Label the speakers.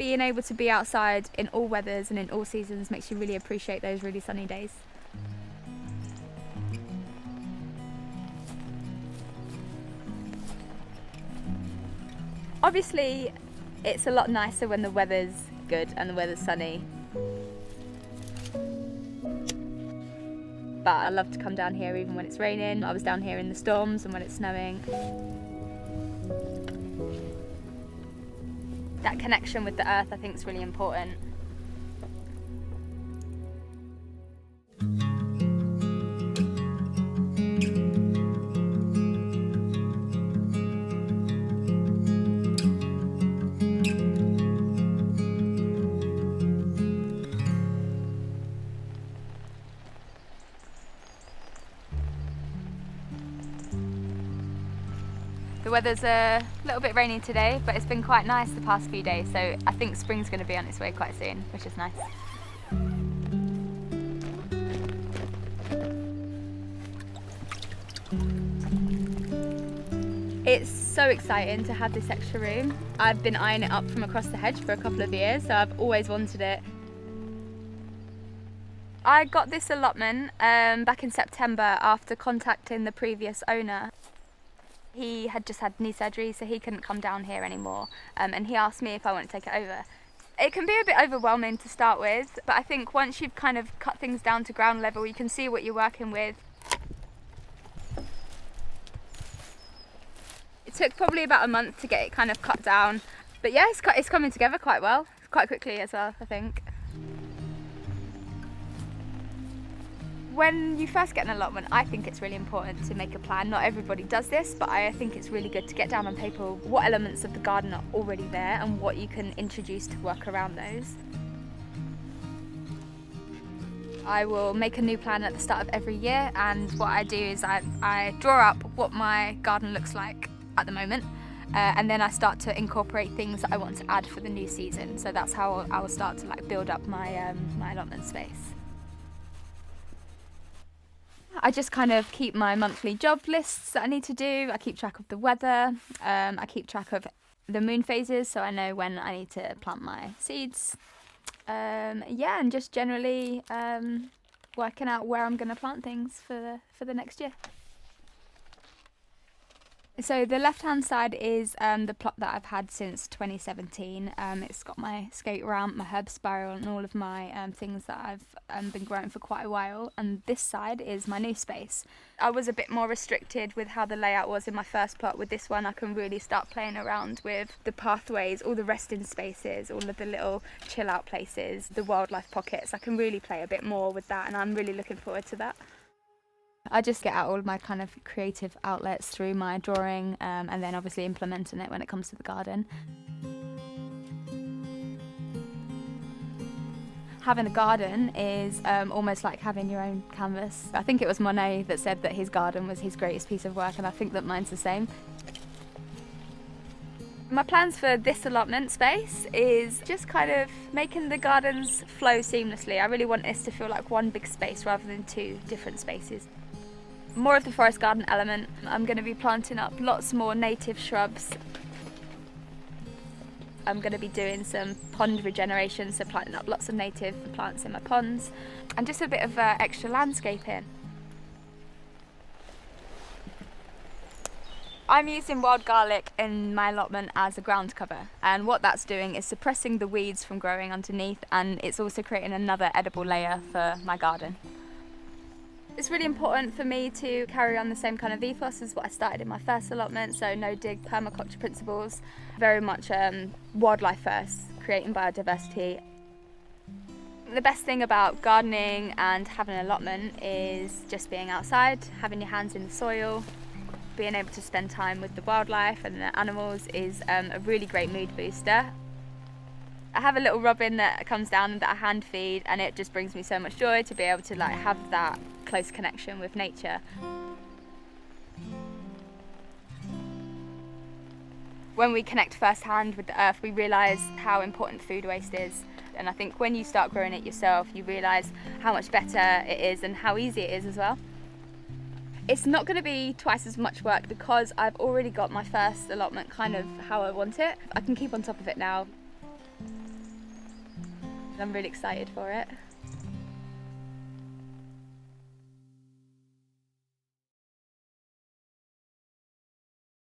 Speaker 1: being able to be outside in all weathers and in all seasons makes you really appreciate those really sunny days. Obviously, it's a lot nicer when the weather's good and the weather's sunny. But I love to come down here even when it's raining. I was down here in the storms and when it's snowing. That connection with the earth I think is really important. The weather's a little bit rainy today, but it's been quite nice the past few days, so I think spring's going to be on its way quite soon, which is nice. It's so exciting to have this extra room. I've been eyeing it up from across the hedge for a couple of years, so I've always wanted it. I got this allotment back in September after contacting the previous owner. He had just had knee surgery, so he couldn't come down here anymore, and he asked me if I want to take it over. It can be a bit overwhelming to start with, but I think once you've kind of cut things down to ground level, you can see what you're working with. It took probably about a month to get it kind of cut down, but yeah, it's coming together quite well, quite quickly as well, I think. When you first get an allotment, I think it's really important to make a plan. Not everybody does this, but I think it's really good to get down on paper what elements of the garden are already there and what you can introduce to work around those. I will make a new plan at the start of every year, and what I do is I draw up what my garden looks like at the moment, and then I start to incorporate things that I want to add for the new season. So that's how I will start to build up my allotment space. I just kind of keep my monthly job lists that I need to do. I keep track of the weather. I keep track of the moon phases, so I know when I need to plant my seeds. Yeah, and just generally working out where I'm going to plant things for the next year. So the left-hand side is the plot that I've had since 2017. It's got my skate ramp, my herb spiral, and all of my things that I've been growing for quite a while. And this side is my new space. I was a bit more restricted with how the layout was in my first plot. With this one, I can really start playing around with the pathways, all the resting spaces, all of the little chill-out places, the wildlife pockets. I can really play a bit more with that, and I'm really looking forward to that. I just get out all of my kind of creative outlets through my drawing, and then obviously implementing it when it comes to the garden. Having a garden is almost like having your own canvas. I think it was Monet that said that his garden was his greatest piece of work, and I think that mine's the same. My plans for this allotment space is just kind of making the gardens flow seamlessly. I really want this to feel like one big space rather than two different spaces. More of the forest garden element. I'm going to be planting up lots more native shrubs. I'm going to be doing some pond regeneration, so planting up lots of native plants in my ponds, and just a bit of extra landscaping. I'm using wild garlic in my allotment as a ground cover, and what that's doing is suppressing the weeds from growing underneath, and it's also creating another edible layer for my garden. It's really important for me to carry on the same kind of ethos as what I started in my first allotment, so no dig permaculture principles, very much wildlife first, creating biodiversity. The best thing about gardening and having an allotment is just being outside, having your hands in the soil, being able to spend time with the wildlife and the animals is a really great mood booster. I have a little robin that comes down that I hand feed, and it just brings me so much joy to be able to have that close connection with nature. When we connect firsthand with the earth, we realise how important food waste is. And I think when you start growing it yourself, you realise how much better it is and how easy it is as well. It's not going to be twice as much work because I've already got my first allotment kind of how I want it. I can keep on top of it now. I'm really excited for it.